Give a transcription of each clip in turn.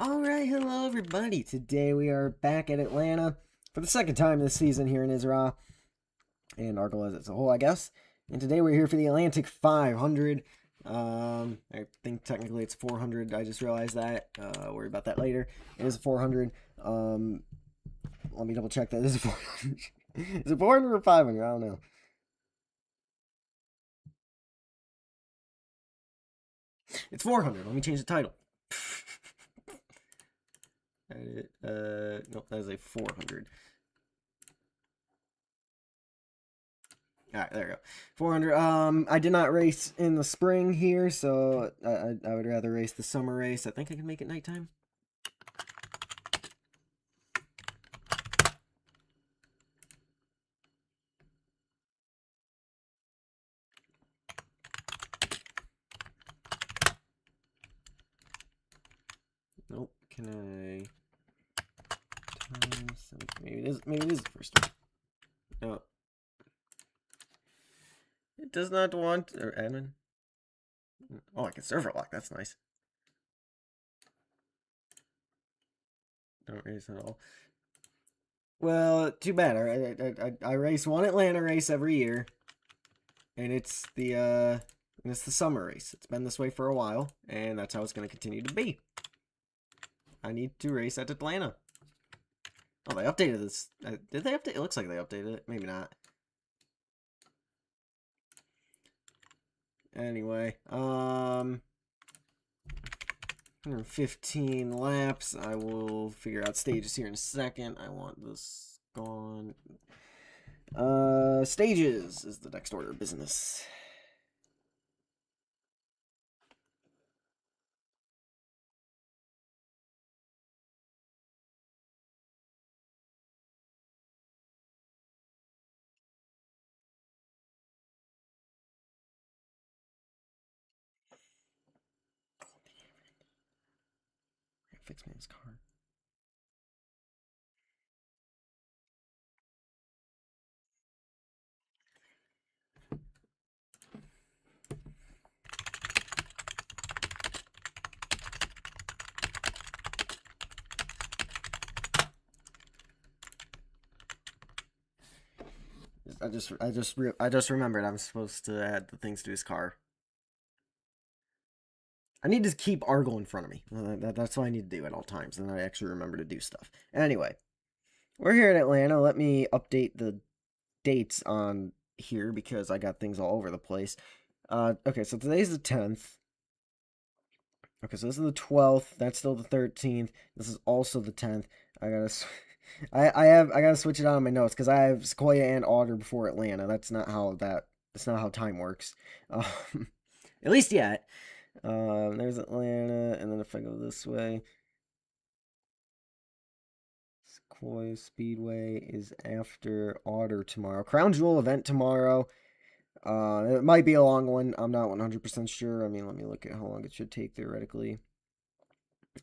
Alright, hello everybody. Today we are back at Atlanta for the second time this season here in Isra and Argolas as a whole, I guess. And today we're here for the Atlantic 500. I think technically it's 400. I just realized that. Worry about that later. It is a 400. Let me double check that. This is 400. Is it 400 or 500? I don't know. It's 400. Let me change the title. Nope, that is a 400. Alright, there we go. 400. I did not race in the spring here, so I would rather race the summer race. I think I can make it nighttime. Nope. Can I times maybe it is the first one. No. It does not want or admin. Oh, I can server lock. That's nice. Don't race at all. Well, too bad. I race one Atlanta race every year, and it's the summer race. It's been this way for a while, and that's how it's going to continue to be. I need to race at Atlanta. Oh, they updated this. Did they update? It looks like they updated it. Maybe not. Anyway, 115 laps. I will figure out stages here in a second. I want this gone. Stages is the next order of business. Fix me this car. I just remembered I'm supposed to add the things to his car. I need to keep Argle in front of me. That's what I need to do at all times, and I actually remember to do stuff. Anyway, we're here in Atlanta. Let me update the dates on here because I got things all over the place. Okay, so today's the 10th. Okay, so this is the 12th. That's still the 13th. This is also the 10th. I gotta, I gotta switch it out on my notes because I have Sequoia and Otter before Atlanta. That's not how time works. Um, at least yet. There's Atlanta, and then if I go this way, Sequoia Speedway is after Otter tomorrow. Crown Jewel event tomorrow. It might be a long one. I'm not 100% sure. I mean, let me look at how long it should take theoretically.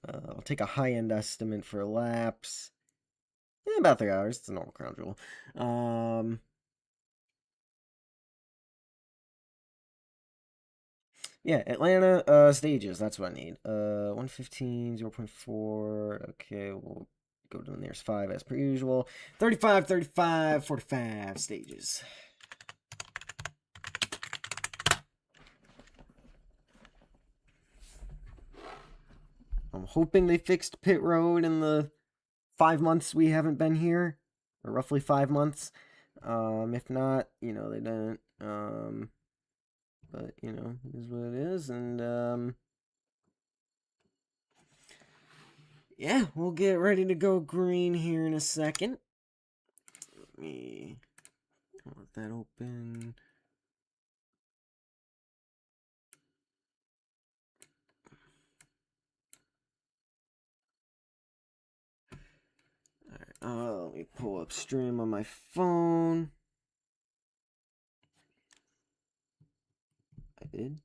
I'll take a high-end estimate for laps. About 3 hours. It's a normal crown jewel. Yeah, Atlanta stages. That's what I need. 115, 0.4. Okay, we'll go to the nearest 5 as per usual. 35, 35, 45 stages. I'm hoping they fixed pit road in the 5 months we haven't been here, or roughly 5 months. If not, they didn't. But it is what it is, and yeah, we'll get ready to go green here in a second. Let me let that open. Alright, let me pull up stream on my phone. I did.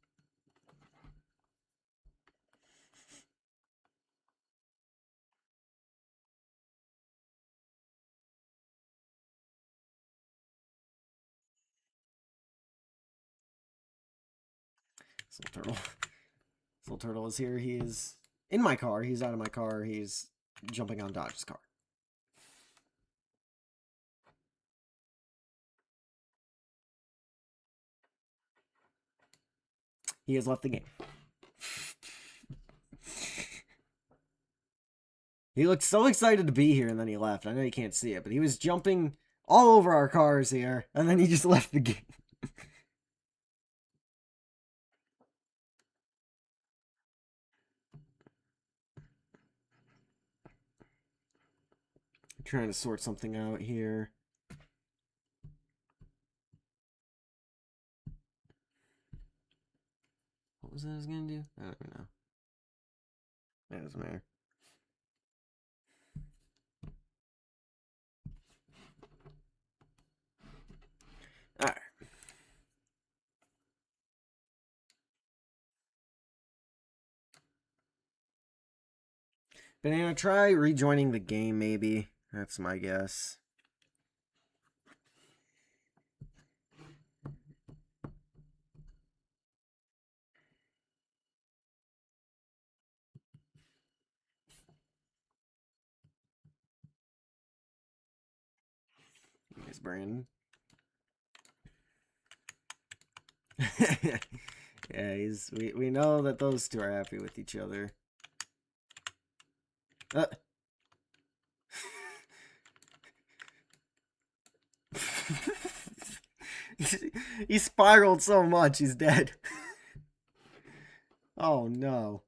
Soul Turtle. Soul Turtle is here. He is in my car. He's out of my car. He's jumping on Dodge's car. He has left the game. He looked so excited to be here, and then he left. I know you can't see it, but he was jumping all over our cars here, and then he just left the game. Trying to sort something out here. What was that I was gonna do? I don't even know. That doesn't matter. Alright. Banana, try rejoining the game, maybe. That's my guess. Nice, Brandon. Yeah, we know that those two are happy with each other. He spiraled so much, he's dead. Oh no.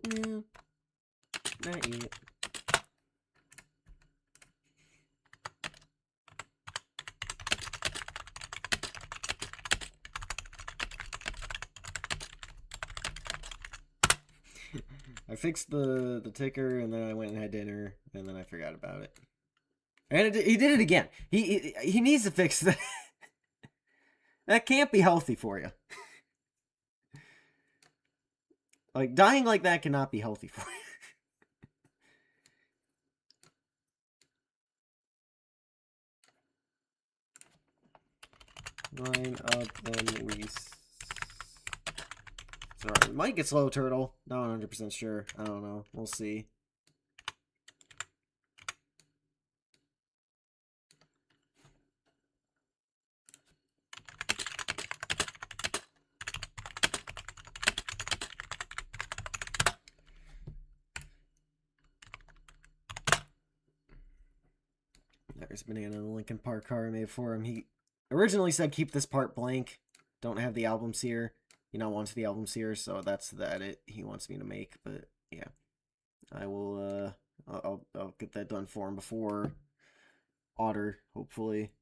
Yeah, not yet. I fixed the ticker, and then I went and had dinner, and then I forgot about it. And he did it again. He needs to fix that. That can't be healthy for you. Like, dying like that cannot be healthy for you. Line up, then we... Sorry, it might get slow, Turtle. Not 100% sure. I don't know. We'll see. There's Banana, the Linkin Park car I made for him. He originally said keep this part blank. Don't have the albums here. He not wants the albums here, so that's the edit he wants me to make. But yeah, I will. I'll get that done for him before Otter, hopefully,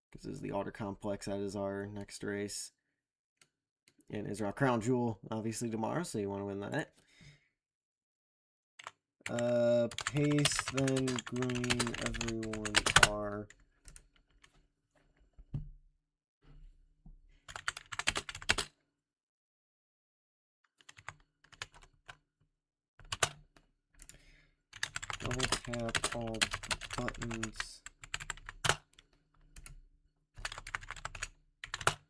because this is the Otter Complex. That is our next race, and Israel Crown Jewel obviously tomorrow. So you want to win that. Pace, then green, everyone are. Double tap all buttons.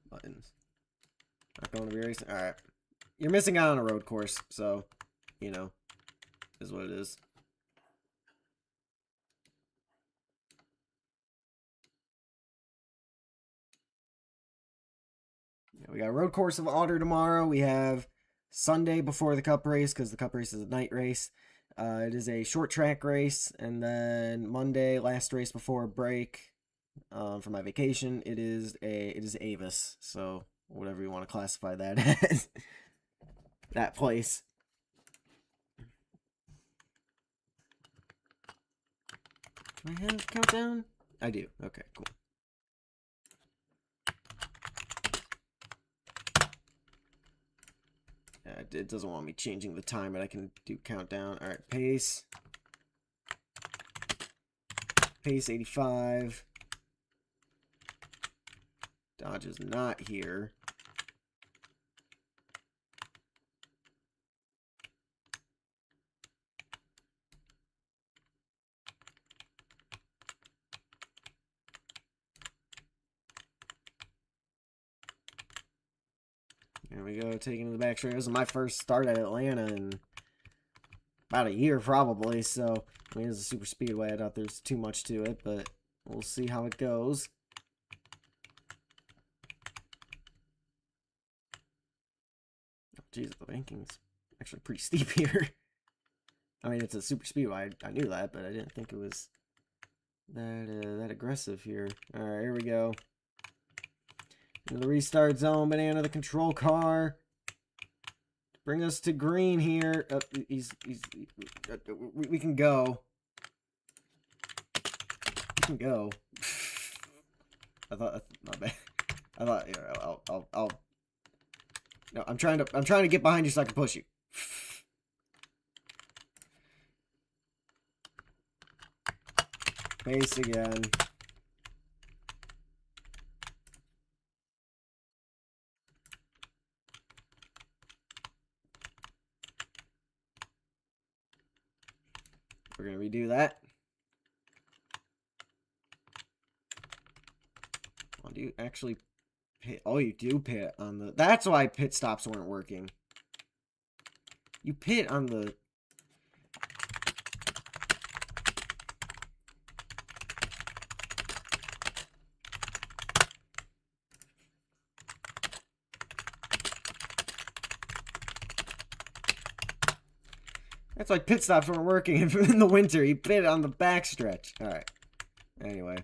Buttons. Not going to be racing? Alright. You're missing out on a road course, so, you know, is what it is. Yeah, we got a road course of Otter tomorrow. We have Sunday before the cup race, because the cup race is a night race. It is a short track race, and then Monday, last race before break, for my vacation, it is Avis, so whatever you want to classify that as. That place. Do I have countdown? I do. Okay, cool. It doesn't want me changing the time, but I can do countdown. All right, pace. Pace 85. Dodge is not here. There we go, taking to the back straight. This is my first start at Atlanta in about a year, probably. So, I mean, it's a super speedway. I doubt there's too much to it, but we'll see how it goes. Oh, geez, the banking's actually pretty steep here. I mean, it's a super speedway. I knew that, but I didn't think it was that aggressive here. All right, here we go. Into the restart zone, Banana the control car. Bring us to green here. We can go. We can go. I thought, my bad. I thought, yeah, I'll. No, I'm trying to get behind you so I can push you. Pace again. We're gonna redo that. Oh, do you actually pit? Oh, you do pit on the. That's why pit stops weren't working. You pit on the. That's why pit stops weren't working in the winter. He pit on the backstretch. All right. Anyway.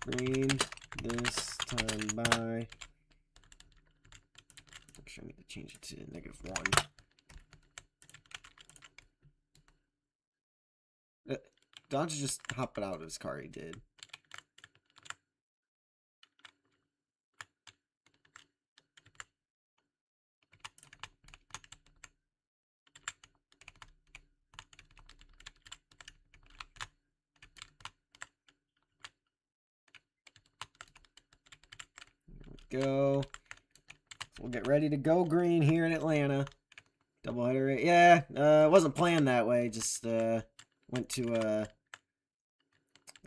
Green this time by. Actually, I need to change it to -1. Dodge just hopped out of his car. He did. Go. We'll get ready to go green here in Atlanta. Doubleheader. Yeah, it wasn't planned that way. Just went to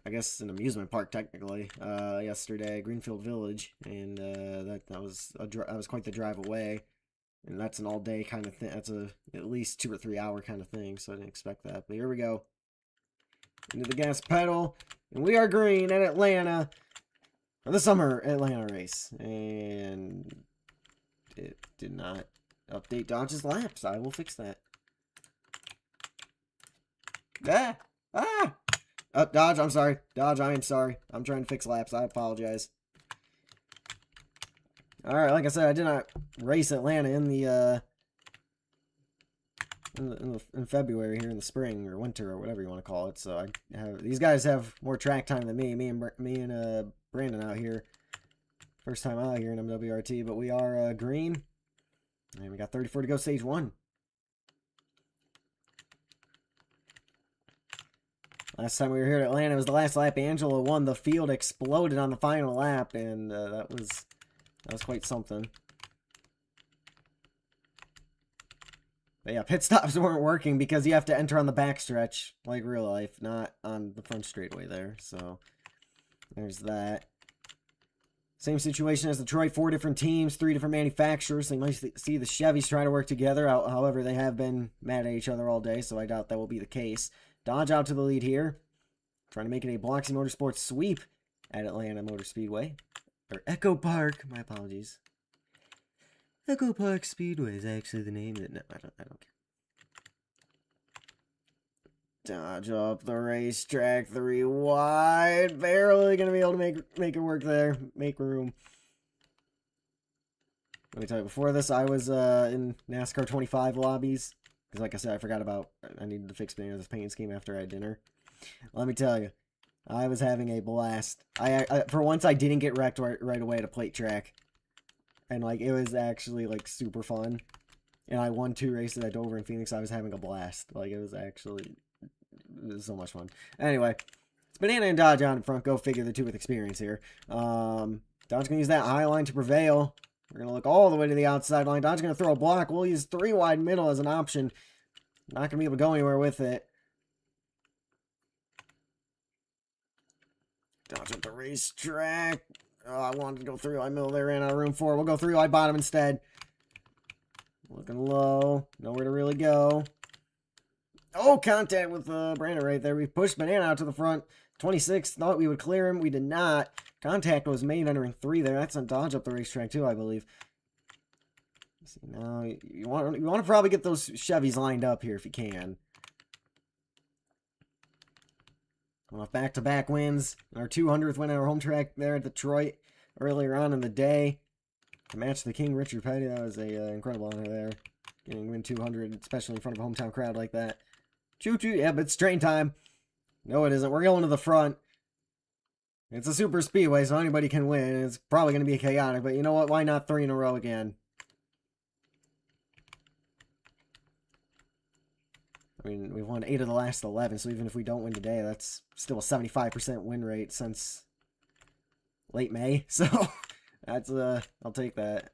I guess an amusement park technically yesterday, Greenfield Village, and that was quite the drive away, and that's an all day kind of thing. That's a at least 2 or 3 hour kind of thing, so I didn't expect that. But here we go, into the gas pedal, and we are green at Atlanta. The summer Atlanta race, and it did not update Dodge's laps. I will fix that. Dodge, I'm sorry. Dodge, I am sorry. I'm trying to fix laps. I apologize. Alright, like I said, I did not race Atlanta in the in February here in the spring or winter or whatever you want to call it. So I have these guys have more track time than me. Me and Brandon out here. First time out here in MWRT, but we are green. And we got 34 to go, stage 1. Last time we were here at Atlanta, it was the last lap. Angela won. The field exploded on the final lap, and that was quite something. But yeah, pit stops weren't working because you have to enter on the backstretch, like real life, not on the front straightaway there. So there's that. Same situation as Detroit, 4 different teams, 3 different manufacturers. So you might see the Chevys try to work together. However, they have been mad at each other all day, so I doubt that will be the case. Dodge out to the lead here. Trying to make it a Biloxi Motorsports sweep at Atlanta Motor Speedway. Or Echo Park, my apologies. Echo Park Speedway is actually the name. No, I don't care. Dodge up the racetrack, 3 wide. Barely gonna be able to make it work there. Make room. Let me tell you, before this, I was in NASCAR 25 lobbies. Because like I said, I forgot about, I needed to fix Banana's paint scheme after I had dinner. Let me tell you, I was having a blast. I for once, I didn't get wrecked right away at a plate track. And, like, it was actually, like, super fun. And I won 2 races at Dover and Phoenix. I was having a blast. Like, it was so much fun. Anyway, it's Banana and Dodge out in front. Go figure, the two with experience here. Dodge going to use that high line to prevail. We're going to look all the way to the outside line. Dodge going to throw a block. We'll use 3 wide middle as an option. Not going to be able to go anywhere with it. Dodge at the racetrack. Oh, I wanted to go 3 wide middle. They ran out of room for it. We'll go 3 wide bottom instead. Looking low. Nowhere to really go. Oh, contact with Brandon right there. We pushed Banana out to the front. 26 thought we would clear him. We did not. Contact was made entering 3 there. That's on Dodge up the racetrack too, I believe. Let's see, now you want to probably get those Chevys lined up here if you can. Coming off back-to-back wins. Our 200th win at our home track there at Detroit earlier on in the day. To match the King, Richard Petty. That was a incredible honor there. Getting win 200, especially in front of a hometown crowd like that. Choo-choo. Yeah, but it's train time. No, it isn't. We're going to the front. It's a super speedway, so anybody can win. It's probably going to be chaotic, but you know what? Why not 3 in a row again? I mean, we've won 8 of the last 11, so even if we don't win today, that's still a 75% win rate since late May. So, that's, I'll take that.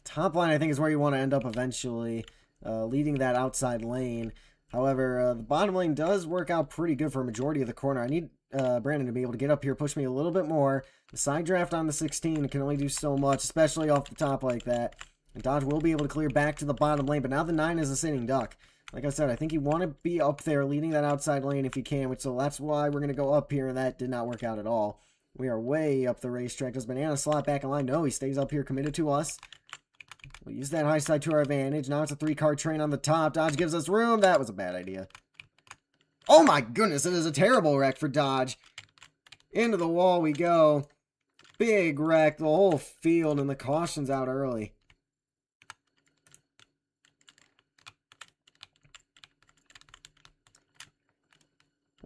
Top line, I think, is where you want to end up eventually, leading that outside lane. However, the bottom lane does work out pretty good for a majority of the corner. I need Brandon to be able to get up here, push me a little bit more. The side draft on the 16 can only do so much, especially off the top like that. And Dodge will be able to clear back to the bottom lane, but now the 9 is a sitting duck. Like I said, I think you want to be up there leading that outside lane if you can, so that's why we're going to go up here, and that did not work out at all. We are way up the racetrack. Does Banana slot back in line? No, he stays up here committed to us. We'll use that high side to our advantage. Now it's a 3-car train on the top. Dodge gives us room. That was a bad idea. Oh my goodness, it is a terrible wreck for Dodge. Into the wall we go. Big wreck, the whole field, and the caution's out early.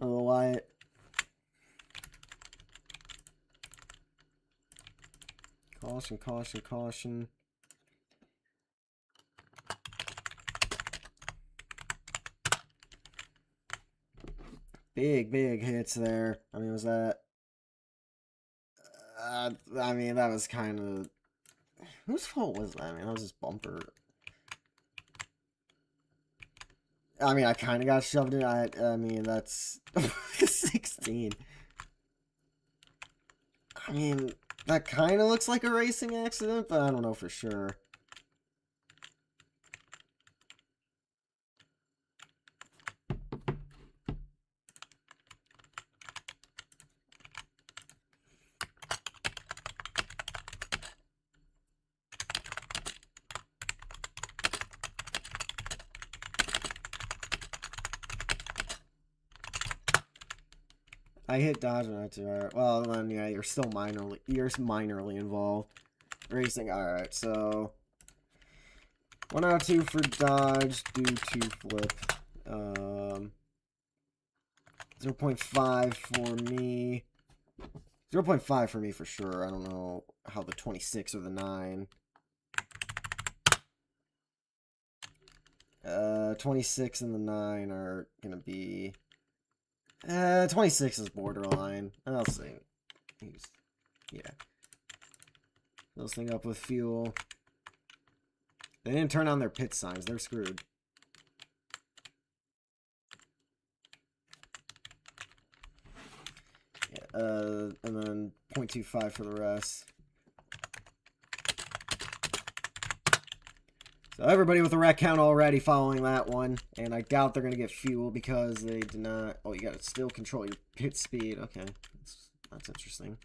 Oh, Wyatt. Caution, caution, caution. Big hits there. I mean, was that... I mean, that was kind of... Whose fault was that? I mean, that was just bumper. I mean, I kind of got shoved in. I mean, that's 16. I mean, that kind of looks like a racing accident, but I don't know for sure. I hit Dodge not too hard. Well, then yeah, you're still minorly involved. Racing. All right, so 1 out of 2 for Dodge due to flip. 0.5 for me. 0.5 for me for sure. I don't know how the 26 or the 9. 26 and the 9 are gonna be. 26 is borderline. I'll see. Yeah. Fill this thing up with fuel. They didn't turn on their pit signs. They're screwed. Yeah, and then 0.25 for the rest. So everybody with a wreck count already following that one. And I doubt they're going to get fuel because they did not... Oh, you got to still control your pit speed. Okay. That's interesting.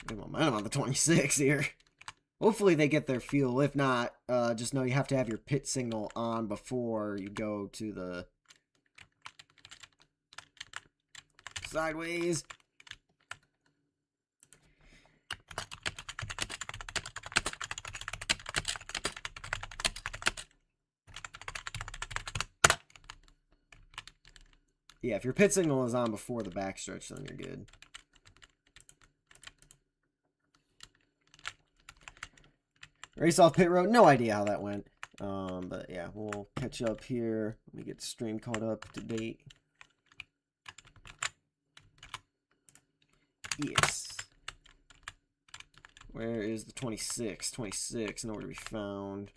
Good momentum on the 26 here. Hopefully they get their fuel. If not, just know you have to have your pit signal on before you go to the... sideways. Yeah, if your pit signal is on before the backstretch, then you're good. Race off pit road. No idea how that went. But yeah, we'll catch up here. Let me get the stream caught up to date. Yes. Where is the 26? 26, nowhere to be found.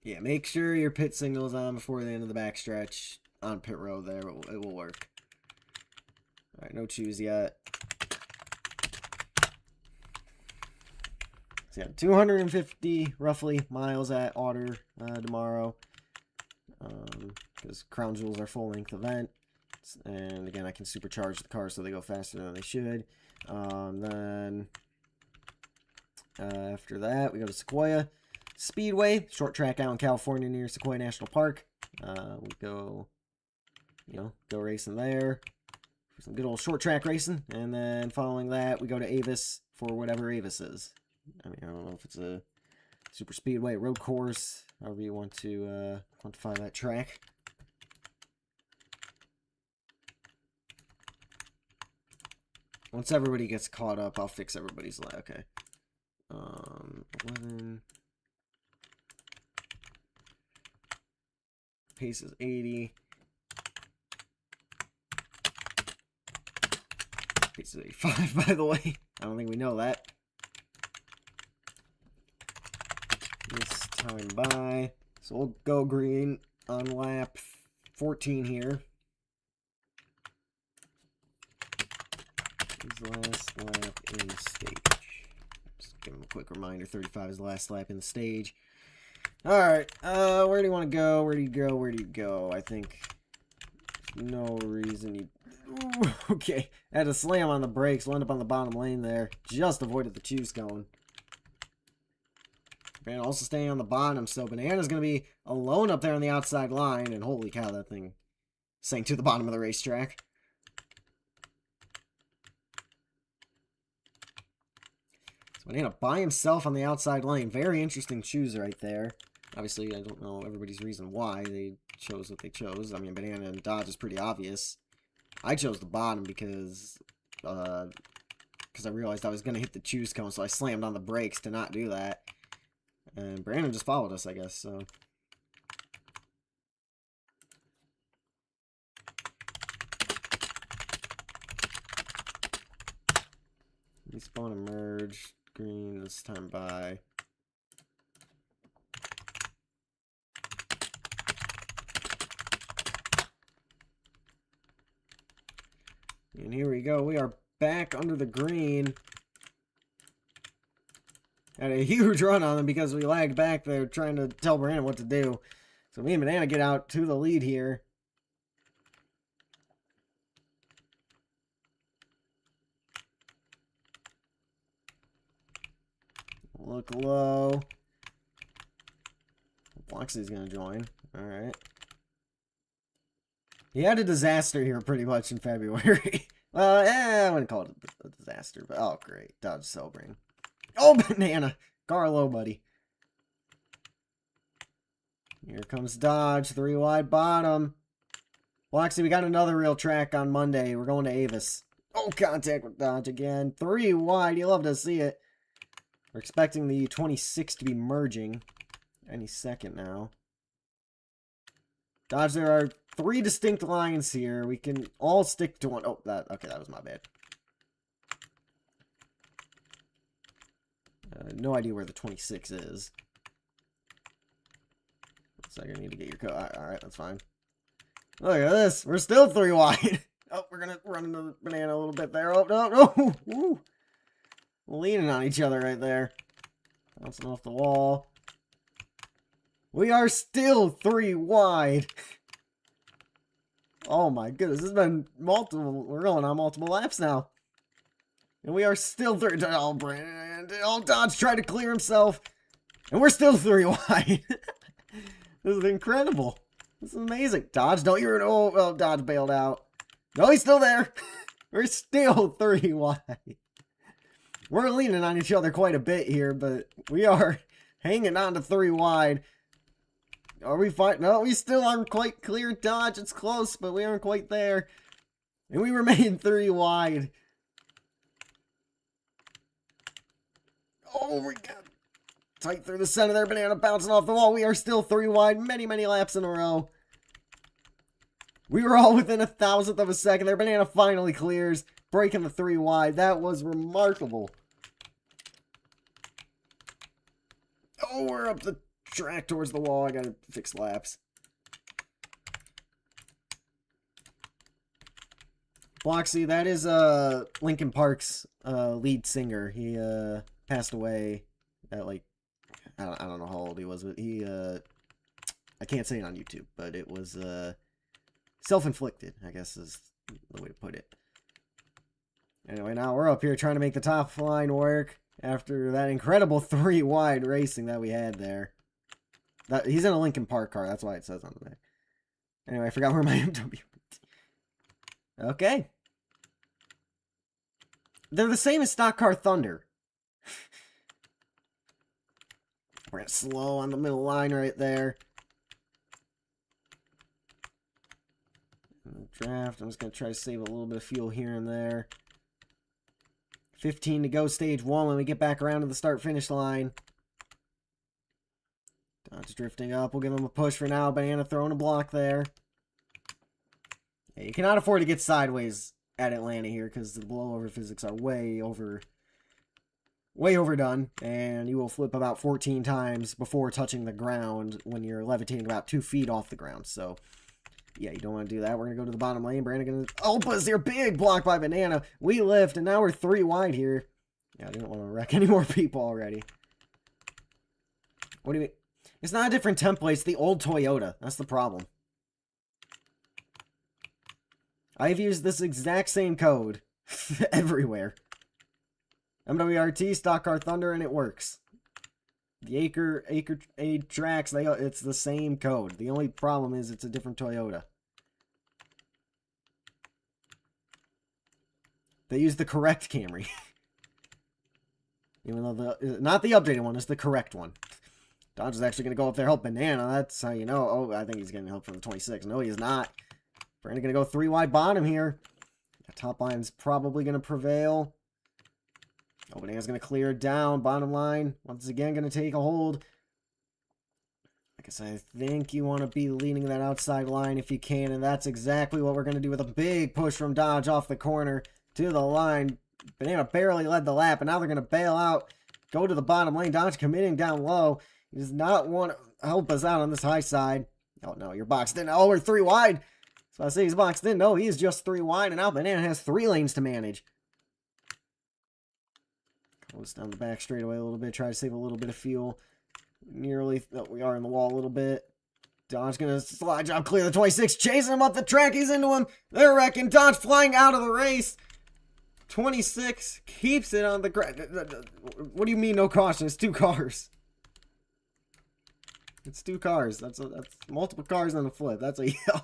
Yeah, make sure your pit signal is on before the end of the backstretch on pit road there. It will work. Alright, no choose yet. So yeah, 250 roughly miles at Otter tomorrow. Because Crown Jewels are full length event. And again, I can supercharge the cars so they go faster than they should. Then after that, we go to Sequoia Speedway, short track out in California near Sequoia National Park. We go, go racing there. Some good old short track racing. And then following that, we go to Avis for whatever Avis is. I mean, I don't know if it's a super speedway, road course, however you want to quantify that track. Once everybody gets caught up, I'll fix everybody's lag. Okay. 11. Pace is 80. Pace is 85, by the way. I don't think we know that. This time by. So we'll go green on lap 14 here. His last lap in the stage. Just give him a quick reminder, 35 is the last lap in the stage. Alright, where do you want to go? Where do you go? Where do you go? I think no reason you... Ooh, okay, I had to slam on the brakes, will end up on the bottom lane there. Just avoided the choose cone. Banana also staying on the bottom, so Banana's going to be alone up there on the outside line, and holy cow, that thing sank to the bottom of the racetrack. So Banana by himself on the outside lane. Very interesting choose right there. Obviously, I don't know everybody's reason why they chose what they chose. I mean, Banana and Dodge is pretty obvious. I chose the bottom because I realized I was going to hit the choose cone, so I slammed on the brakes to not do that. And Brandon just followed us, I guess, so. Respawn and merge. Green this time by. And here we go. We are back under the green. Had a huge run on them because we lagged back there trying to tell Brandon what to do. So me and Banana get out to the lead here. Look low. Bloxy's going to join. Alright. He had a disaster here pretty much in February. Well, I wouldn't call it a disaster, but oh, great. Dodge Cellbrain. Oh, Banana. Carlo, buddy. Here comes Dodge. 3 wide bottom. Well, actually, we got another real track on Monday. We're going to Avis. Oh, contact with Dodge again. 3 wide. You love to see it. We're expecting the 26 to be merging any second now. Dodge, there are 3 distinct lines here. We can all stick to one. Oh, okay, that was my bad. No idea where the 26 is. So I need to get your code. Alright, that's fine. Look at this. We're still 3 wide. Oh, we're going to run into the Banana a little bit there. Oh, no, no. Woo. Leaning on each other right there. Bouncing off the wall. We are still 3 wide. Oh my goodness, this has been multiple. We're going on multiple laps now. And we are still three. Oh, Brandon. Oh, Dodge tried to clear himself. And we're still 3 wide. This is incredible. This is amazing. Dodge, don't you... Oh, Dodge bailed out. No, he's still there. We're still 3 wide. We're leaning on each other quite a bit here, but we are hanging on to 3 wide. Are we fine? No, we still aren't quite clear. Dodge, it's close, but we aren't quite there. And we remain 3 wide. Oh my god. Tight through the center there. Banana bouncing off the wall. We are still 3 wide. Many, many laps in a row. We were all within 1,000th of a second there. Banana finally clears. Breaking the 3 wide. That was remarkable. Oh, we're up the track towards the wall. I gotta fix laps. Bloxy, that is Linkin Park's lead singer. He passed away at like I don't know how old he was, but he I can't say it on YouTube, but it was self-inflicted, I guess is the way to put it. Anyway, now we're up here trying to make the top line work after that incredible 3 wide racing that we had there. He's in a Linkin Park car, that's why it says on the back. Anyway, I forgot where my MW went. Okay. They're the same as Stock Car Thunder. We're gonna slow on the middle line right there. Draft, I'm just gonna try to save a little bit of fuel here and there. 15 to go, stage 1 when we get back around to the start-finish line. Dodge drifting up, we'll give him a push for now. Banana throwing a block there. Yeah, you cannot afford to get sideways at Atlanta here because the blowover physics are way overdone, and you will flip about 14 times before touching the ground when you're levitating about 2 feet off the ground. So, yeah, you don't want to do that. We're going to go to the bottom lane. Brandon going to... Oh, buzz there. Big block by Banana. We lift, and now we're 3 wide here. Yeah, I didn't want to wreck any more people already. What do you mean? It's not a different template. It's the old Toyota. That's the problem. I've used this exact same code everywhere. MWRT, Stock Car Thunder, and it works. The Acre tracks, it's the same code. The only problem is it's a different Toyota. They use the correct Camry. Even though not the updated one, it's the correct one. Dodge is actually going to go up there help Banana. That's how you know. Oh, I think he's getting help from the 26. No, he is not. Brandon going to go 3 wide bottom here. The top line's probably going to prevail. Oh, Banana's going to clear it down. Bottom line, once again, going to take a hold. Like I said, I think you want to be leading that outside line if you can, and that's exactly what we're going to do with a big push from Dodge off the corner to the line. Banana barely led the lap, and now they're going to bail out, go to the bottom lane. Dodge committing down low. He does not want to help us out on this high side. Oh, no, you're boxed in. Oh, we're 3 wide. So I say he's boxed in. No, he is just 3 wide, and now Banana has 3 lanes to manage. Close down the back straightaway a little bit. Try to save a little bit of fuel. Nearly, oh, we are in the wall a little bit. Dodge gonna slide job clear the 26. Chasing him up the track. He's into him. They're wrecking. Dodge flying out of the race. 26 keeps it on the ground. What do you mean no caution? It's 2 cars. It's 2 cars. That's multiple cars on the flip. That's a yellow.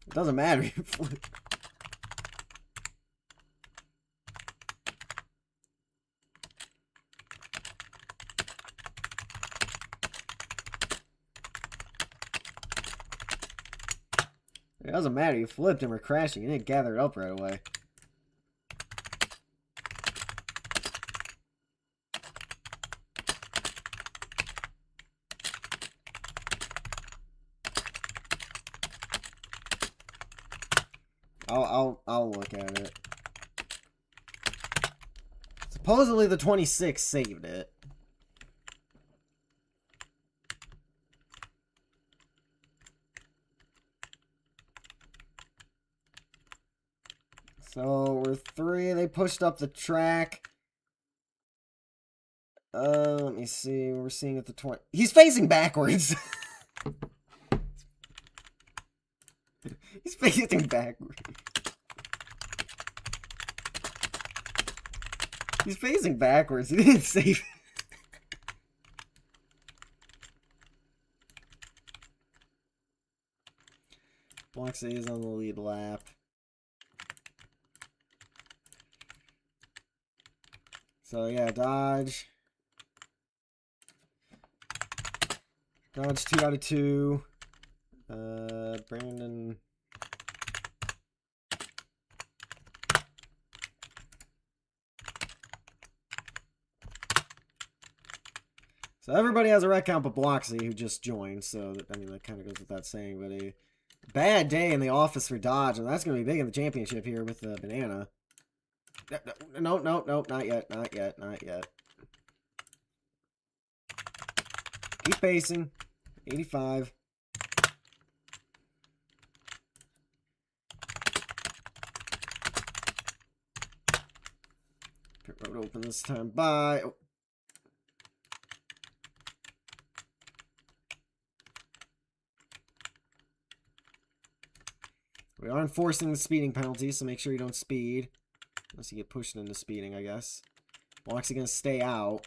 It doesn't matter. You flip. It doesn't matter. You flipped and we're crashing. You didn't gather it up right away. I'll look at it. Supposedly the 26 saved it. So we're 3. They pushed up the track. Let me see. We're seeing at the 20. He's facing backwards. He's facing backwards. He's facing backwards. He didn't save. Bloxy is on the lead lap. So yeah, Dodge. Dodge 2 out of 2. Brandon. So everybody has a red count but Bloxy, who just joined. So, I mean, that kind of goes without saying. But a bad day in the office for Dodge. And that's going to be big in the championship here with the Banana. No, not yet, not yet, not yet. Keep pacing. 85. Pit road open this time. Bye. Oh. We are enforcing the speeding penalty, so make sure you don't speed. Unless you get pushed into speeding, I guess. Bloxy going to stay out.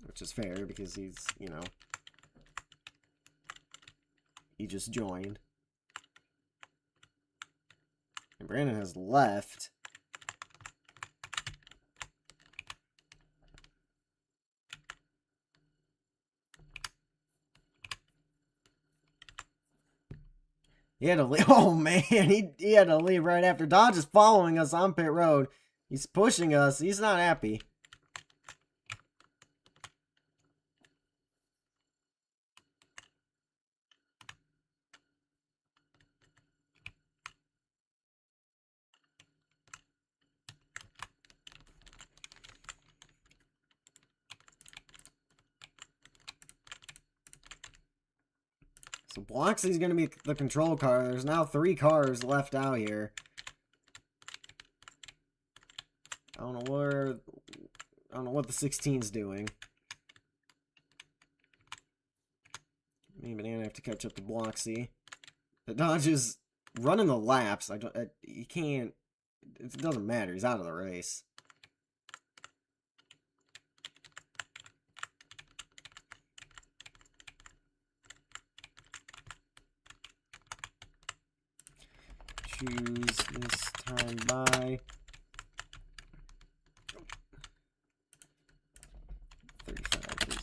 Which is fair, because he's, you know... He just joined. And Brandon has left. He had to leave. Oh, man. He had to leave right after. Dodge is following us on pit road. He's pushing us. He's not happy. So Bloxy's going to be the control car. There's now 3 cars left out here. I don't know what the 16's doing. Me and Banana have to catch up to Bloxy. The Dodge is running the laps. He can't. It doesn't matter. He's out of the race. Choose this time by 35 is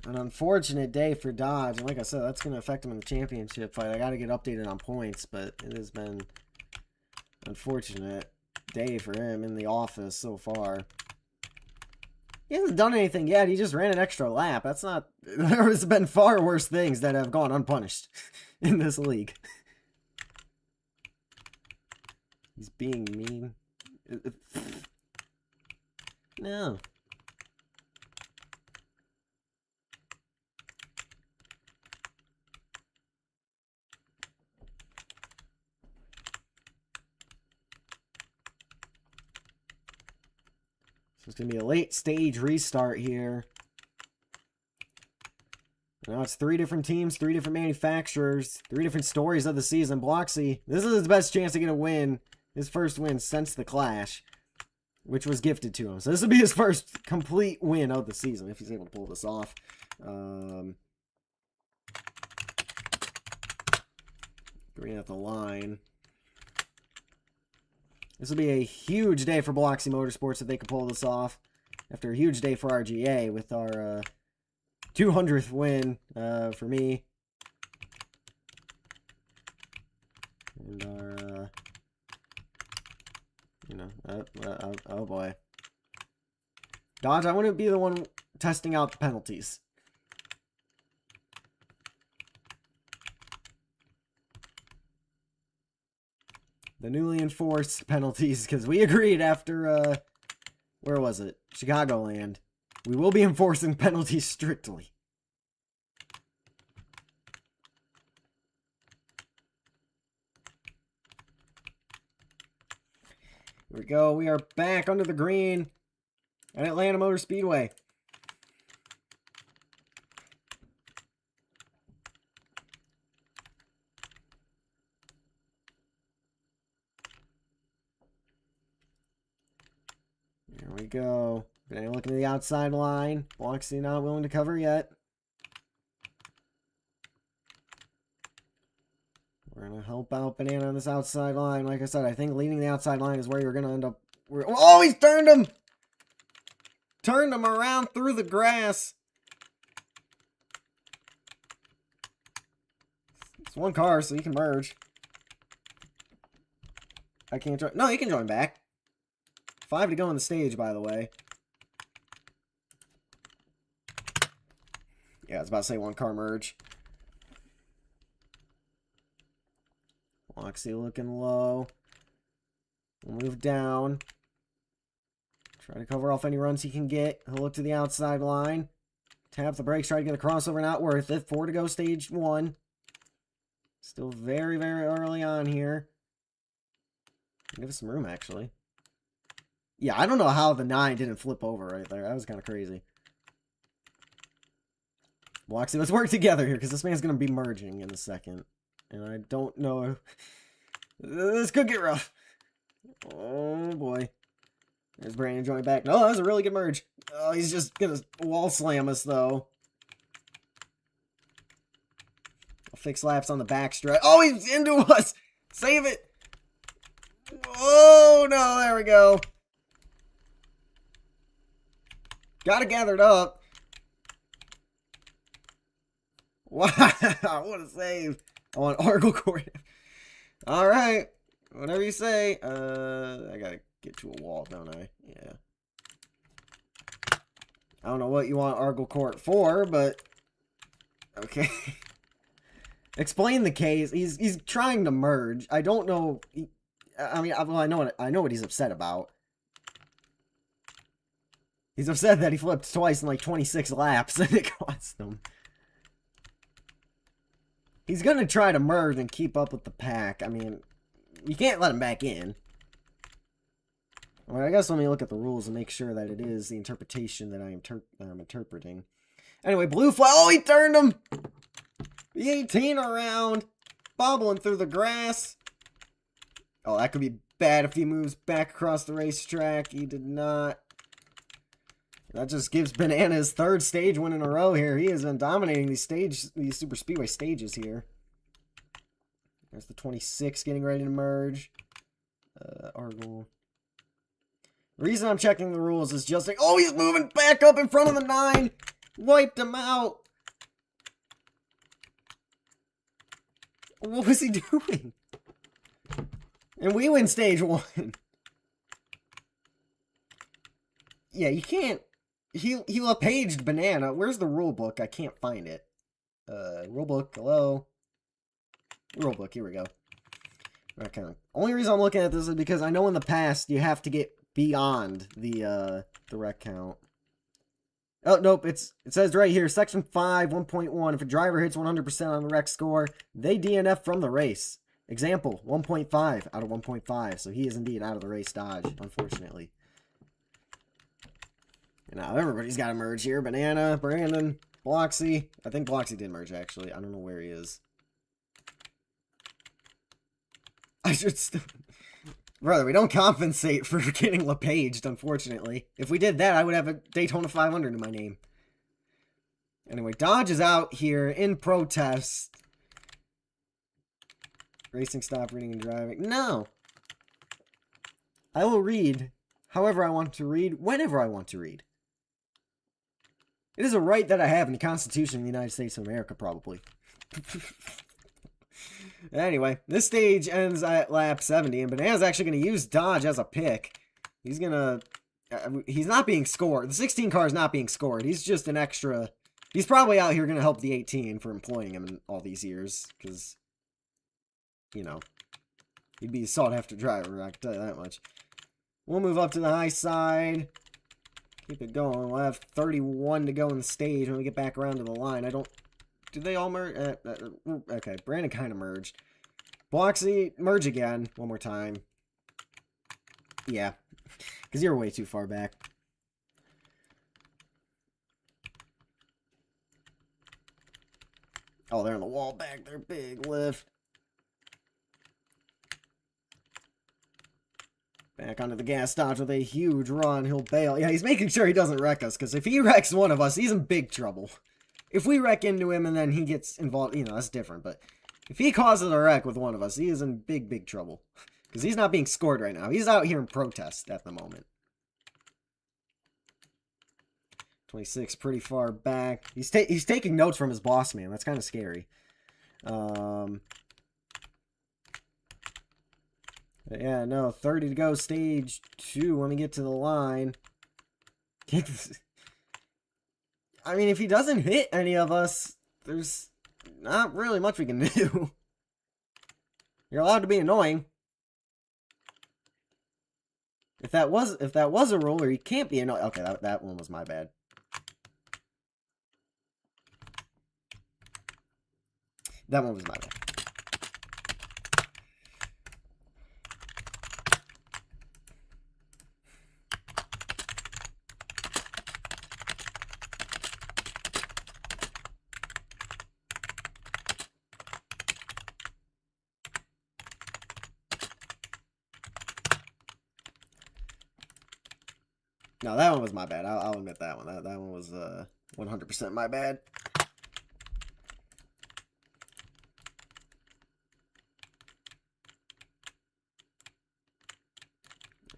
an unfortunate day for Dodge, and like I said, that's going to affect him in the championship fight. I got to get updated on points, but it has been an unfortunate day for him in the office so far. He hasn't done anything yet. He just ran an extra lap. That's not... There has been far worse things that have gone unpunished in this league. He's being mean. No. So it's going to be a late stage restart here. Now it's 3 different teams, 3 different manufacturers, 3 different stories of the season. Bloxy, this is his best chance to get a win. His first win since the Clash, which was gifted to him. So this will be his first complete win of the season, if he's able to pull this off. Green at the line. This will be a huge day for Bloxy Motorsports if they can pull this off. After a huge day for RGA with our 200th win for me. And our, you know, oh boy. Dodge, I wouldn't be the one testing out the penalties. The newly enforced penalties, because we agreed after, where was it? Chicagoland. We will be enforcing penalties strictly. Here we go. We are back under the green at Atlanta Motor Speedway. Here we go. Banana looking at the outside line. Bloxy not willing to cover yet. We're going to help out Banana on this outside line. Like I said, I think leading the outside line is where you're going to end up. Oh, he's turned him! Turned him around through the grass. It's one car, so you can merge. I can't join. No, you can join back. 5 to go on the stage, by the way. Yeah, I was about to say one car merge. Bloxy looking low. We'll move down. Try to cover off any runs he can get. He'll look to the outside line. Tap the brakes, try to get a crossover, not worth it. 4 to go, stage 1. Still very, very early on here. Give us some room, actually. Yeah, I don't know how the 9 didn't flip over right there. That was kind of crazy. Bloxy, let's work together here, because this man's going to be merging in a second. And I don't know. This could get rough. Oh, boy. There's Brandon joining back. No, that was a really good merge. Oh, he's just going to wall slam us, though. I'll fix laps on the backstretch. Oh, he's into us. Save it. Oh, no. There we go. Got it gathered up. Wow. What a save. I want Argle Court. Alright. Whatever you say. I gotta get to a wall, don't I? Yeah. I don't know what you want Argle Court for, but... Okay. Explain the case. He's trying to merge. I don't know... I mean, well, I know what he's upset about. He's upset that he flipped twice in like 26 laps and it cost him. He's going to try to merge and keep up with the pack. I mean, you can't let him back in. Well, I guess let me look at the rules and make sure that it is the interpretation that I'm interpreting. Anyway, blue flag. Oh, he turned him! The 18 around. Bobbling through the grass. Oh, that could be bad if he moves back across the racetrack. He did not. That just gives Banana his 3rd stage win in a row here. He has been dominating these super speedway stages here. There's the 26 getting ready to merge. Argle. The reason I'm checking the rules is just like, oh, he's moving back up in front of the 9. Wiped him out. What was he doing? And we win stage 1. Yeah, you can't. He LePaged Banana. Where's the rule book? I can't find it. Rule book. Hello. Rule book. Here we go. Okay. Only reason I'm looking at this is because I know in the past you have to get beyond the rec count. Oh, nope. It says right here, Section 5, 1.1. If a driver hits 100% on the rec score, they DNF from the race. Example, 1.5 out of 1.5. So he is indeed out of the race, Dodge, unfortunately. Now, everybody's got to merge here. Banana, Brandon, Bloxy. I think Bloxy did merge, actually. I don't know where he is. I should still... Brother, we don't compensate for getting LePaged, unfortunately. If we did that, I would have a Daytona 500 in my name. Anyway, Dodge is out here in protest. Racing, stop reading and driving. No! I will read however I want to read, whenever I want to read. It is a right that I have in the Constitution of the United States of America, probably. Anyway, this stage ends at lap 70, and Banana's actually going to use Dodge as a pick. He's going to... he's not being scored. The 16 car is not being scored. He's just an extra... He's probably out here going to help the 18 for employing him in all these years, because, you know, he'd be a sought-after driver, I can tell you that much. We'll move up to the high side. Keep it going. We'll have 31 to go in the stage when we get back around to the line. I don't... Did they all merge? Okay, Brandon kind of merged. Bloxy, merge again. One more time. Yeah, because you're way too far back. Oh, they're on the wall back there. Big lift. Back onto the gas dodge with a huge run. He'll bail. Yeah, he's making sure he doesn't wreck us, because if he wrecks one of us, he's in big trouble. If we wreck into him and then he gets involved, you know, that's different. But if he causes a wreck with one of us, he is in big, big trouble. Because he's not being scored right now. He's out here in protest at the moment. 26, pretty far back. He's taking notes from his boss, man. That's kind of scary. Yeah, no, 30 to go, stage 2. Let me get to the line. I mean, if he doesn't hit any of us, there's not really much we can do. You're allowed to be annoying. If that was a rule, or you can't be annoying. Okay, that one was my bad. That one was my bad. No, that one was my bad. I'll admit that one. That one was 100% my bad.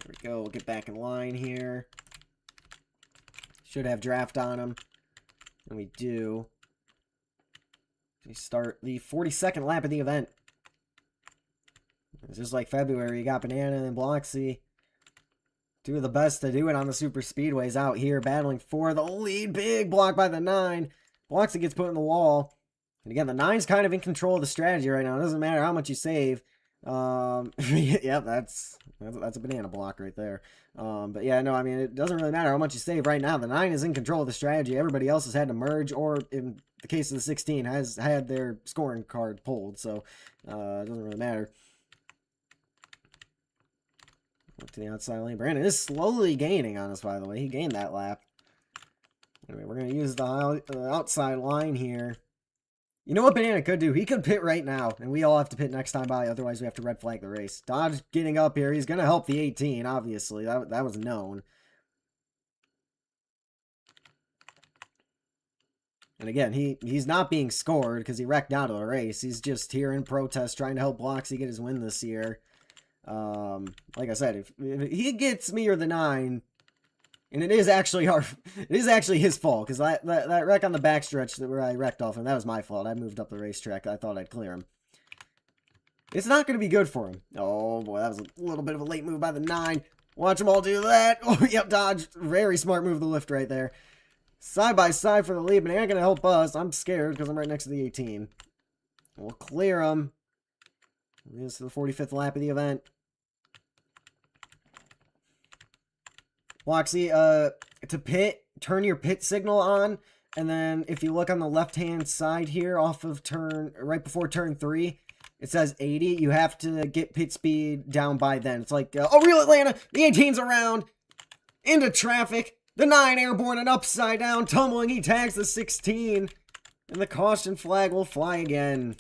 There we go. We'll get back in line here. Should have draft on him. And we do. We start the 42nd lap of the event. It's just like February. You got Banana and Bloxy. Two of the best to do it on the super speedways out here, battling for the lead. Big block by the 9. Bloxy gets put in the wall. And again, the 9's kind of in control of the strategy right now. It doesn't matter how much you save. Yep, that's a banana block right there. But yeah, no, I mean, it doesn't really matter how much you save right now. The 9 is in control of the strategy. Everybody else has had to merge, or in the case of the 16, has had their scoring card pulled. So it doesn't really matter. Up to the outside lane. Brandon is slowly gaining on us, by the way. He gained that lap. Anyway, we're going to use the outside line here. You know what Banana could do? He could pit right now, and we all have to pit next time by. Otherwise, we have to red flag the race. Dodge getting up here. He's going to help the 18, obviously. That was known. And again, he's not being scored because he wrecked out of the race. He's just here in protest, trying to help Bloxy get his win this year. Like I said, if he gets me or the 9, and it is actually his fault, because that wreck on the backstretch where I wrecked off him, that was my fault. I moved up the racetrack. I thought I'd clear him. It's not going to be good for him. Oh boy, that was a little bit of a late move by the 9. Watch them all do that. Oh, yep, dodge. Very smart move, the lift right there. Side by side for the lead, but it ain't going to help us. I'm scared because I'm right next to the 18. We'll clear him. This is the 45th lap of the event. Bloxy, to pit, turn your pit signal on, and then if you look on the left-hand side here, off of right before turn 3, it says 80. You have to get pit speed down by then. It's like, oh, real Atlanta, the 18's around, into traffic, the 9 airborne and upside down, tumbling, he tags the 16, and the caution flag will fly again.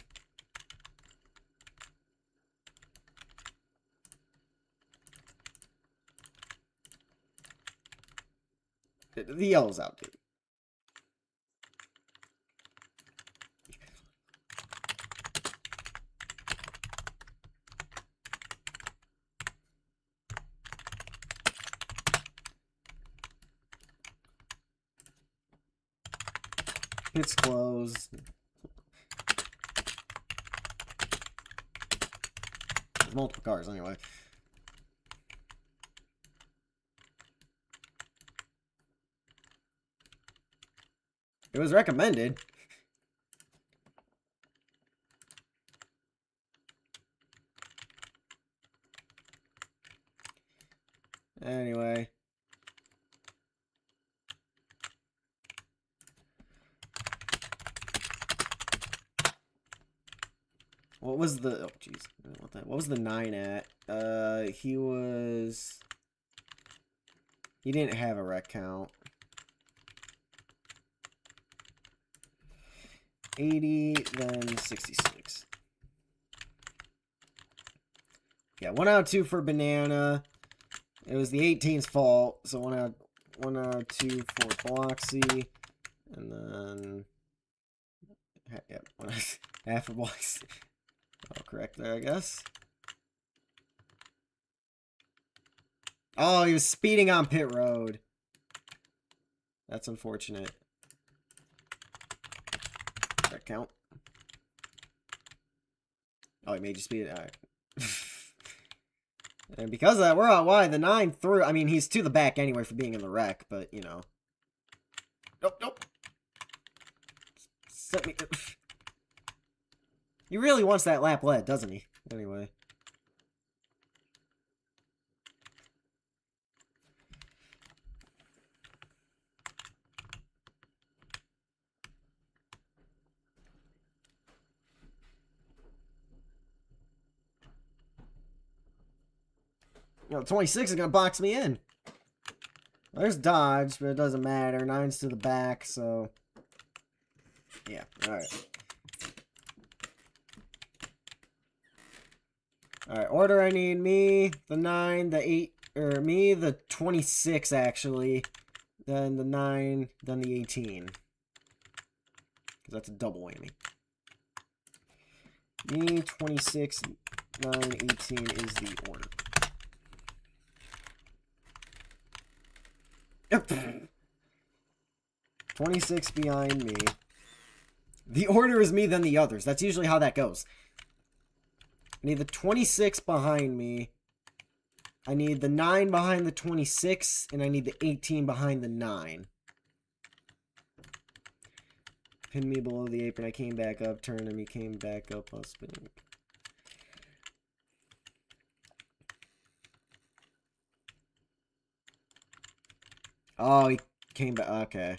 The yellow's out, dude. It's closed. There's multiple cars anyway. It was recommended. Anyway. What was the... Oh, jeez. What was the 9 at? He was... He didn't have a rec count. 80, then 66. Yeah, 1 out of 2 for Banana. It was the 18's fault, so 1 out of 2 for Bloxy, and then yep, half for Bloxy. I'll correct there, I guess. Oh, he was speeding on pit road. That's unfortunate. That count. Oh, he made you speed it. All right. And because of that, we're out wide. The 9 through. I mean, he's to the back anyway for being in the wreck, but you know. Nope, nope. Set me. He really wants that lap led, doesn't he? Anyway. You know, 26 is going to box me in. There's dodge, but it doesn't matter. 9's to the back, so... Yeah, alright. Alright, order I need me, the 9, the 8, or me, the 26, actually. Then the 9, then the 18. Because that's a double whammy. Me, 26, 9, 18 is the order. 26 behind me. The order is me, then the others. That's usually how that goes. I need the 26 behind me. I need the 9 behind the 26. And I need the 18 behind the 9. Pin me below the apron. I came back up. Turned him. He came back up. I'll spin him. Oh, he came back. Okay.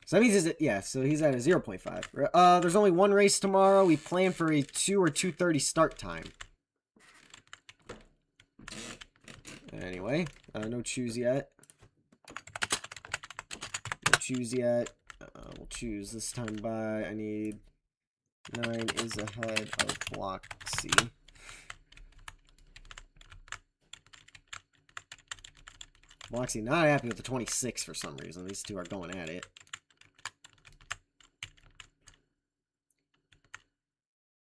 So that means he's at, yeah, so he's at a 0.5. There's only 1 race tomorrow. We plan for a 2 or 2:30 start time. Anyway, no choose yet. No choose yet. We'll choose this time by, I need 9 is ahead of Bloxy. Bloxy not happy with the 26 for some reason. These two are going at it.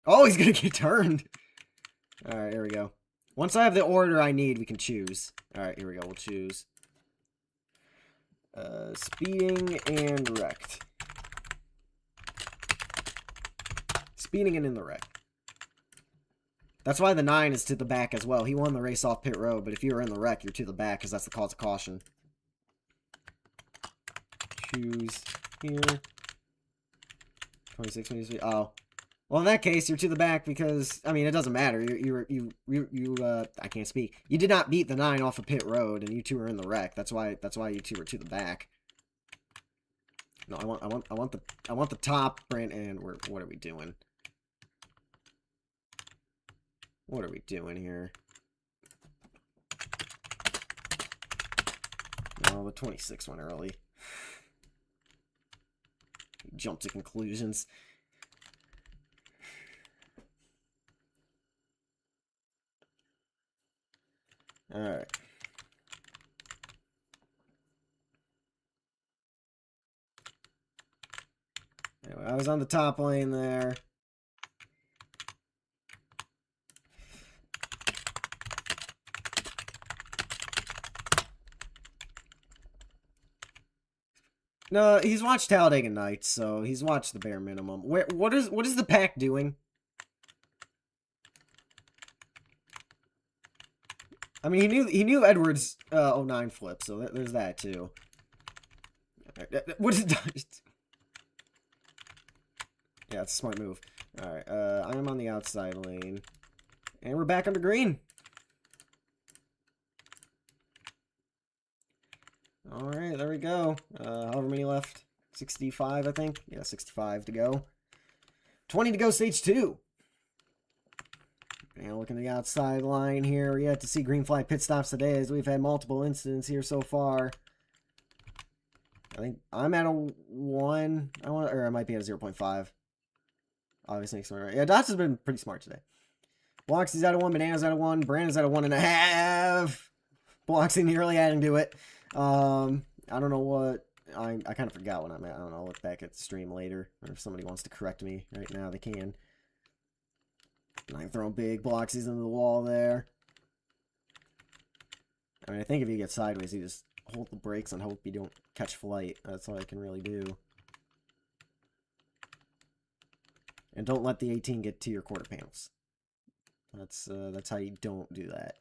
Oh, he's gonna get turned. Alright, here we go. Once I have the order I need, we can choose. Alright, here we go. We'll choose. Speeding and wrecked. Speeding and in the wreck. That's why the 9 is to the back as well. He won the race off pit road, but if you were in the wreck, you're to the back because that's the cause of caution. Choose here. 26, 23. Oh. Well, in that case, you're to the back because, I mean, it doesn't matter. I can't speak. You did not beat the 9 off of pit road, and you two are in the wreck. That's why you two are to the back. No, I want the top, Brent, and what are we doing? What are we doing here? No, the 26 went early. Jump to conclusions. Alright. Anyway, I was on the top lane there. No, he's watched Talladega Nights, so he's watched the bare minimum. What is the pack doing? I mean, he knew Edwards 09 flip, so there's that too. What is it? Yeah, it's a smart move. All right, I'm on the outside lane, and we're back under green. All right, there we go. However many left, 65, I think. Yeah, 65 to go. 20 to go, stage 2. Looking at the outside line here. We have to see green flag pit stops today as we've had multiple incidents here so far. I think I'm at a 1. Or I might be at a 0.5. Obviously, right. Yeah, Dots has been pretty smart today. Bloxy's at a 1. Banana's at a 1. Brandon's at a 1.5. Bloxy nearly adding to it. I don't know what... I kind of forgot what I'm at. I don't know. I'll look back at the stream later. Or if somebody wants to correct me right now, they can. I'm throwing big Bloxies into the wall there. I mean, I think if you get sideways, you just hold the brakes and hope you don't catch flight. That's all I can really do. And don't let the 18 get to your quarter panels. That's how you don't do that.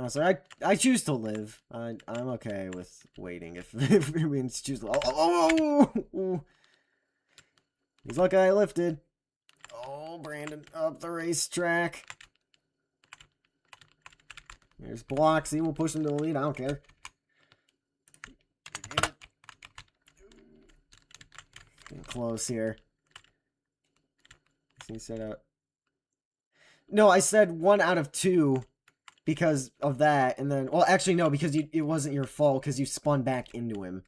So I choose to live. I'm okay with waiting if it means choose. Oh! He's lucky I lifted. Oh, Brandon up the racetrack. There's Bloxy. We'll push him to the lead. I don't care. Getting close here. He said out. No, I said 1 out of 2 because of that, and then well, actually no, because it wasn't your fault because you spun back into him.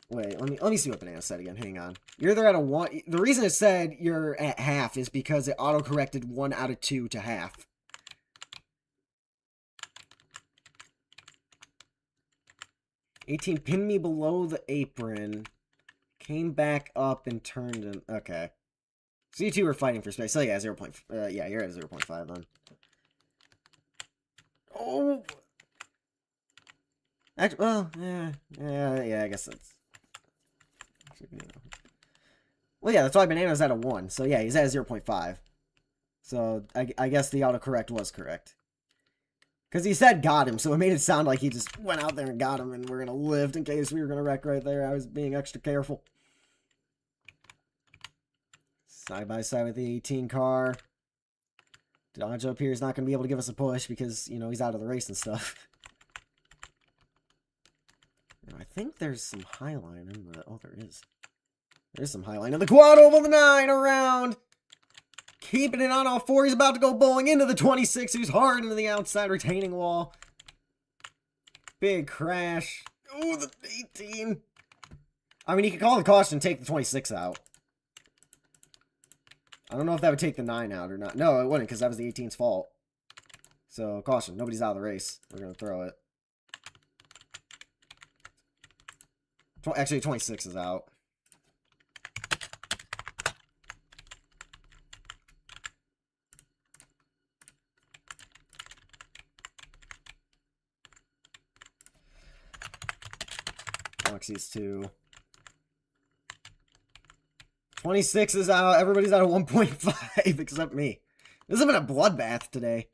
Wait, let me see what Banana said again. Hang on. You're either at a 1. The reason it said you're at half is because it auto-corrected 1 out of 2 to half. $18 pinned me below the apron, came back up and turned him. Okay. So you two were fighting for space. So yeah, 0. Yeah, you're at 0.5 then. Oh! Actually, well, yeah, I guess that's... Well, yeah, that's why Banana's at a 1. So yeah, he's at a 0.5. So I guess the autocorrect was correct. Because he said got him, so it made it sound like he just went out there and got him and we're going to lift in case we were going to wreck right there. I was being extra careful. Side by side with the 18 car. Dodge up here is not going to be able to give us a push because, you know, he's out of the race and stuff. I think there's some highline in the... Oh, there is. There's some highline in the quad over the 9 around. Keeping it on all 4. He's about to go bowling into the 26. Who's hard into the outside retaining wall. Big crash. Ooh, the 18. I mean, he could call the caution and take the 26 out. I don't know if that would take the 9 out or not. No, it wouldn't because that was the 18's fault. So, caution. Nobody's out of the race. We're going to throw it. Actually, 26 is out. Bloxy's 2. 26 is out. Everybody's out of 1.5 except me. This has been a bloodbath today.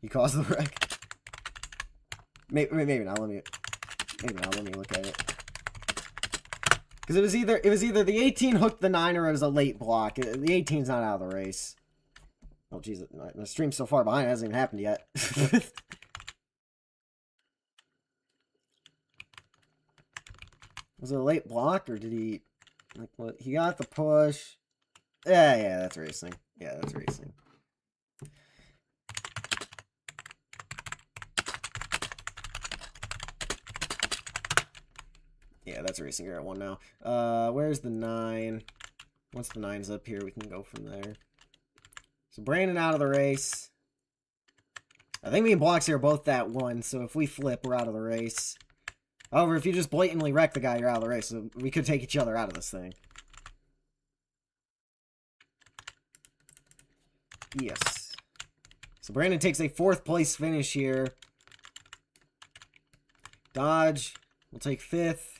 He caused the wreck. Maybe not. Let me look at it. Because it was either the 18 hooked the 9 or it was a late block. The 18's not out of the race. Oh jeez, my stream's so far behind it hasn't even happened yet. Was it a late block or did he like what? He got the push. Yeah, that's racing. Yeah, that's racing. Yeah, that's racing. You're at 1 now. Where's the 9? Once the 9's up here, we can go from there. So Brandon out of the race. I think me and Bloxy are both at 1, so if we flip, we're out of the race. However, if you just blatantly wreck the guy, you're out of the race, so we could take each other out of this thing. Yes. So Brandon takes a 4th place finish here. Dodge will take 5th.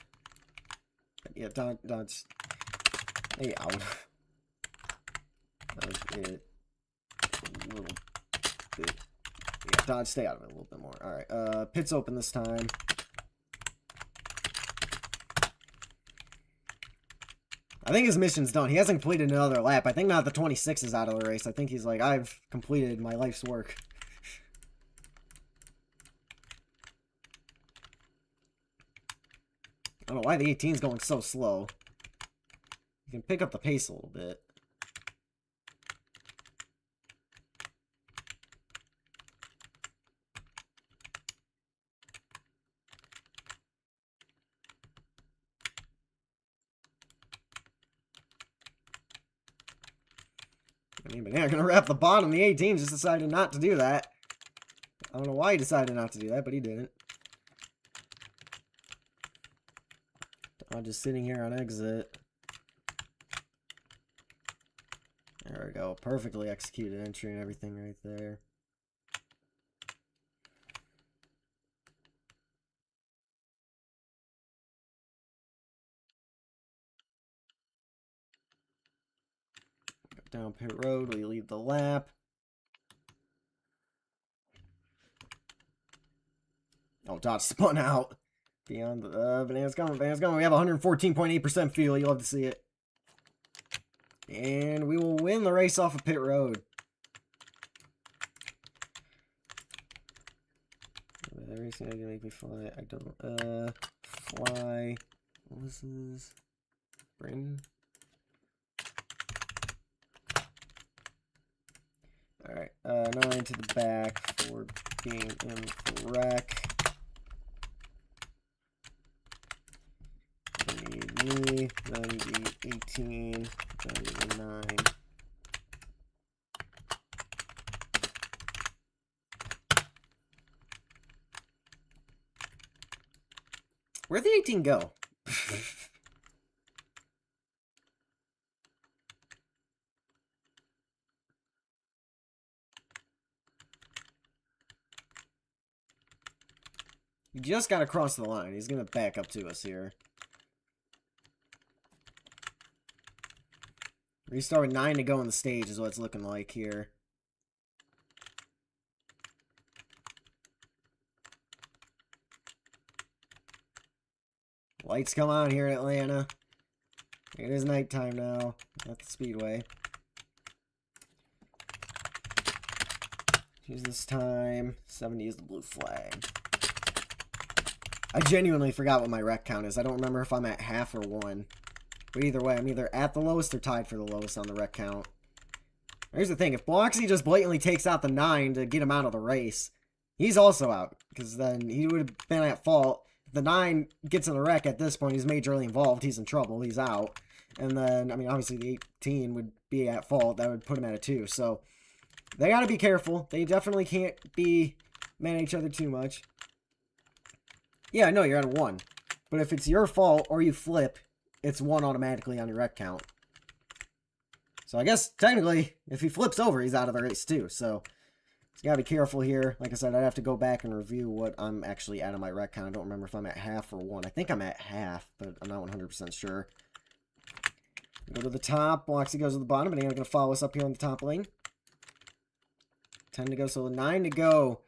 Yeah, Dodge. Hey, out. Dodge it. A little bit. Yeah, Dodge, stay out of it a little bit more. Alright, pit's open this time. I think his mission's done. He hasn't completed another lap. I think now the 26 is out of the race. I think he's like, I've completed my life's work. I don't know why the 18's going so slow. You can pick up the pace a little bit. I mean, Banana gonna wrap the bottom. The 18 just decided not to do that. I don't know why he decided not to do that, but he didn't. I'm just sitting here on exit. There we go. Perfectly executed entry and everything right there. Go down pit road. We lead the lap. Oh, Dodge spun out. Beyond the Banana's coming. Banana's coming. We have 114.8% fuel. You'll love to see it. And we will win the race off of pit road. The racing gonna make me fly. I don't fly. What was this? Brandon? Alright, 9 to the back for being in the wreck. Me, then the 18, then the 9. Where'd the 18 go? He just got across the line. He's gonna back up to us here. Restart with 9 to go on the stage is what it's looking like here. Lights come on here in Atlanta. It is nighttime now at the Speedway. Choose this time. 70 is the blue flag. I genuinely forgot what my wreck count is. I don't remember if I'm at half or 1. But either way, I'm either at the lowest or tied for the lowest on the wreck count. Here's the thing. If Bloxy just blatantly takes out the 9 to get him out of the race, he's also out. Because then he would have been at fault. If the 9 gets in the wreck at this point, he's majorly involved. He's in trouble. He's out. And then, I mean, obviously the 18 would be at fault. That would put him at a 2. So, they got to be careful. They definitely can't be mad at each other too much. Yeah, I know you're at a 1. But if it's your fault or you flip, it's 1 automatically on your wreck count. So I guess, technically, if he flips over, he's out of the race too. So, you gotta be careful here. Like I said, I'd have to go back and review what I'm actually at on my wreck count. I don't remember if I'm at half or 1. I think I'm at half, but I'm not 100% sure. Go to the top. Bloxy goes to the bottom. Banana gonna follow us up here on the top lane. 10 to go, so 9 to go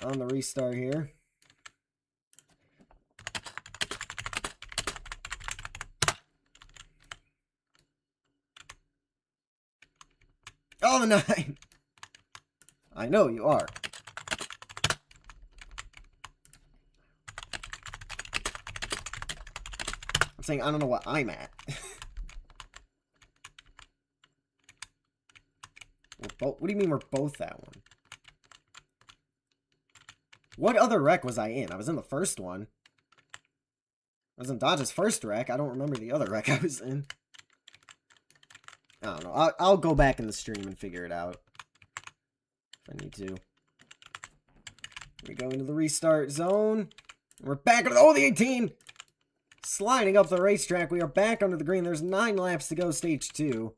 on the restart here. Oh, the 9! I know you are. I'm saying I don't know what I'm at. What do you mean we're both that one? What other wreck was I in? I was in the first one. I was in Dodge's first wreck. I don't remember the other wreck I was in. I don't know. I'll go back in the stream and figure it out. If I need to. We go into the restart zone. We're back under the 18! Sliding up the racetrack. We are back under the green. There's 9 laps to go, stage 2.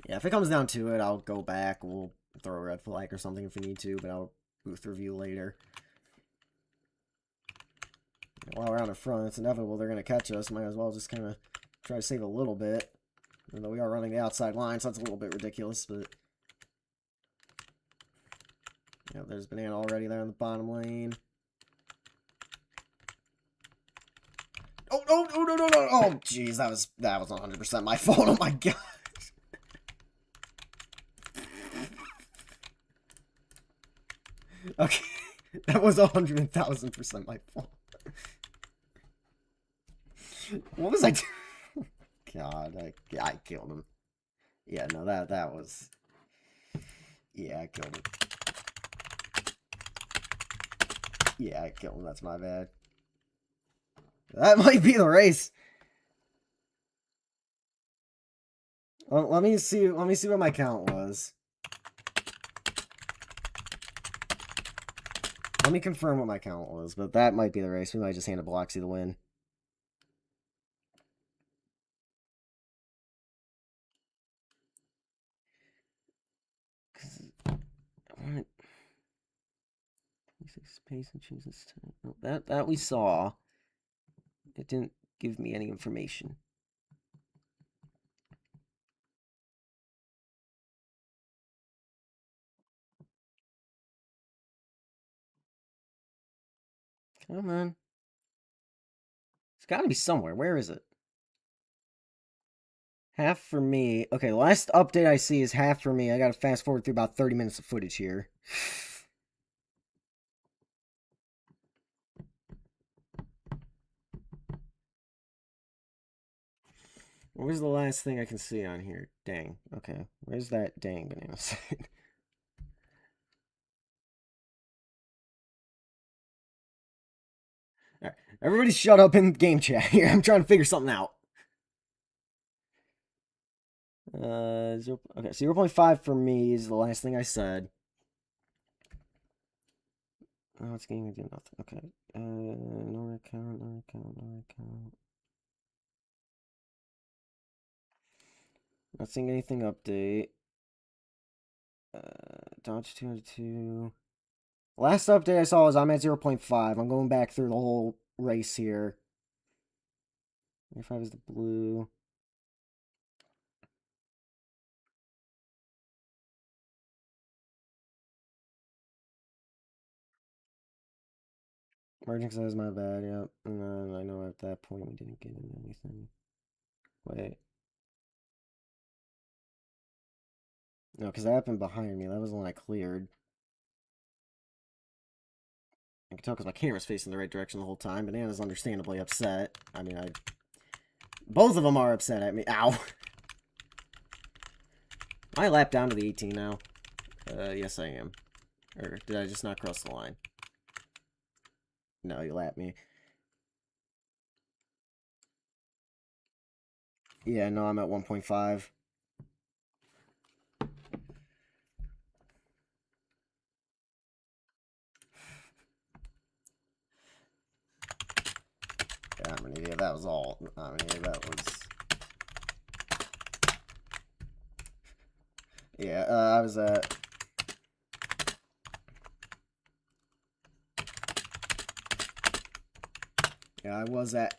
Yeah, if it comes down to it, I'll go back. We'll throw a red flag or something if we need to, but I'll booth review later. While we're out in front, it's inevitable they're going to catch us. Might as well just kind of try to save a little bit. Even though we are running the outside line, so that's a little bit ridiculous, but... Yeah, there's Banana already there in the bottom lane. Oh, no, no, no, no, no! Oh, jeez, that was 100% my fault. Oh, my God. Okay, that was 100,000% my fault. What was I doing? God, I killed him. Yeah, no, that was... Yeah, I killed him. Yeah, I killed him. That's my bad. That might be the race. Well, let me see what my count was. Let me confirm what my count was, but that might be the race. We might just hand a Bloxy the win. Space and choose this time. That we saw. It didn't give me any information. Come on. It's got to be somewhere. Where is it? Half for me. Okay, the last update I see is half for me. I gotta fast forward through about 30 minutes of footage here. Where's the last thing I can see on here? Dang. Okay. Where's that dang banana sign? Alright. Everybody shut up in game chat here. I'm trying to figure something out. Okay, 0.5 for me is the last thing I said. Oh, it's getting to do nothing. Okay. No account. Not seeing anything update. Dodge 202. Last update I saw was I'm at 0.5. I'm going back through the whole race here. 25 is the blue. Merging says my bad, yep. And then I know at that point we didn't get into anything. Wait. No, because that happened behind me. That was the one I cleared. I can tell because my camera's facing the right direction the whole time. Banana's understandably upset. I mean, both of them are upset at me. Ow. Am I lapped down to the 18 now? Yes I am. Or did I just not cross the line? No, you lapped me. Yeah, no, I'm at 1.5. Yeah, I'm an idiot. That was all. I'm an idiot. That was... Yeah, I was at... Yeah,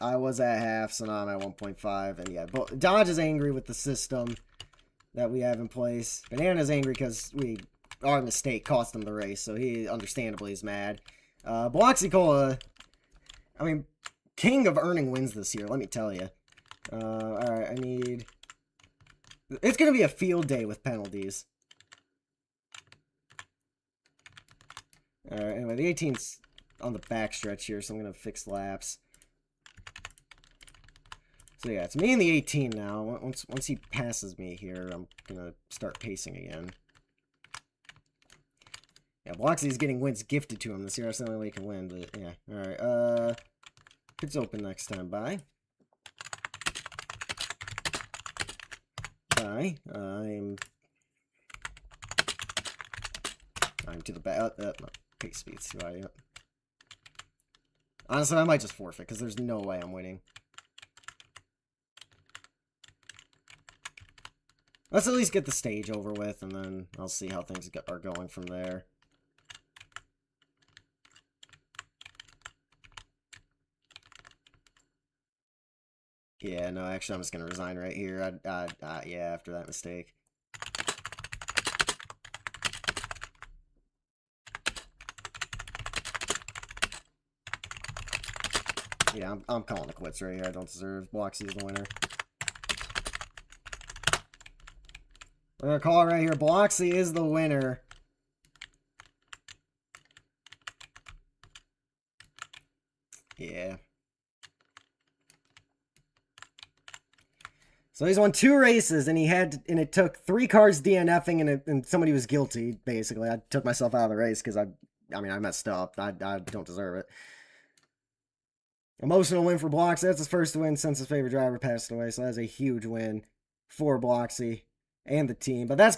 I was at half, so now I'm at 1.5, and yeah, but Dodge is angry with the system that we have in place. Banana's angry because our mistake cost him the race, so he understandably is mad. Bloxy, I mean, king of earning wins this year, let me tell you. Alright, I need... It's gonna be a field day with penalties. Alright, anyway, the 18's on the back stretch here, so I'm gonna fix laps. So yeah, it's me and the 18 now. Once he passes me here, I'm gonna start pacing again. Yeah, Bloxy's getting wins gifted to him this year. That's the only way he can win, but yeah. Alright, it's open next time. Bye. Bye. I'm to the back. Pace speeds. Right. Honestly, I might just forfeit, because there's no way I'm winning. Let's at least get the stage over with, and then I'll see how things are going from there. Yeah, no, actually, I'm just gonna resign right here. Yeah, after that mistake. Yeah, I'm calling it quits right here. I don't deserve. Bloxy's the winner. We're gonna call it right here. Bloxy is the winner. Yeah. So he's won 2 races, and it took 3 cars DNFing, and somebody was guilty. Basically, I took myself out of the race because I messed up. I don't deserve it. Emotional win for Bloxy. That's his first win since his favorite driver passed away. So that's a huge win for Bloxy and the team. But that's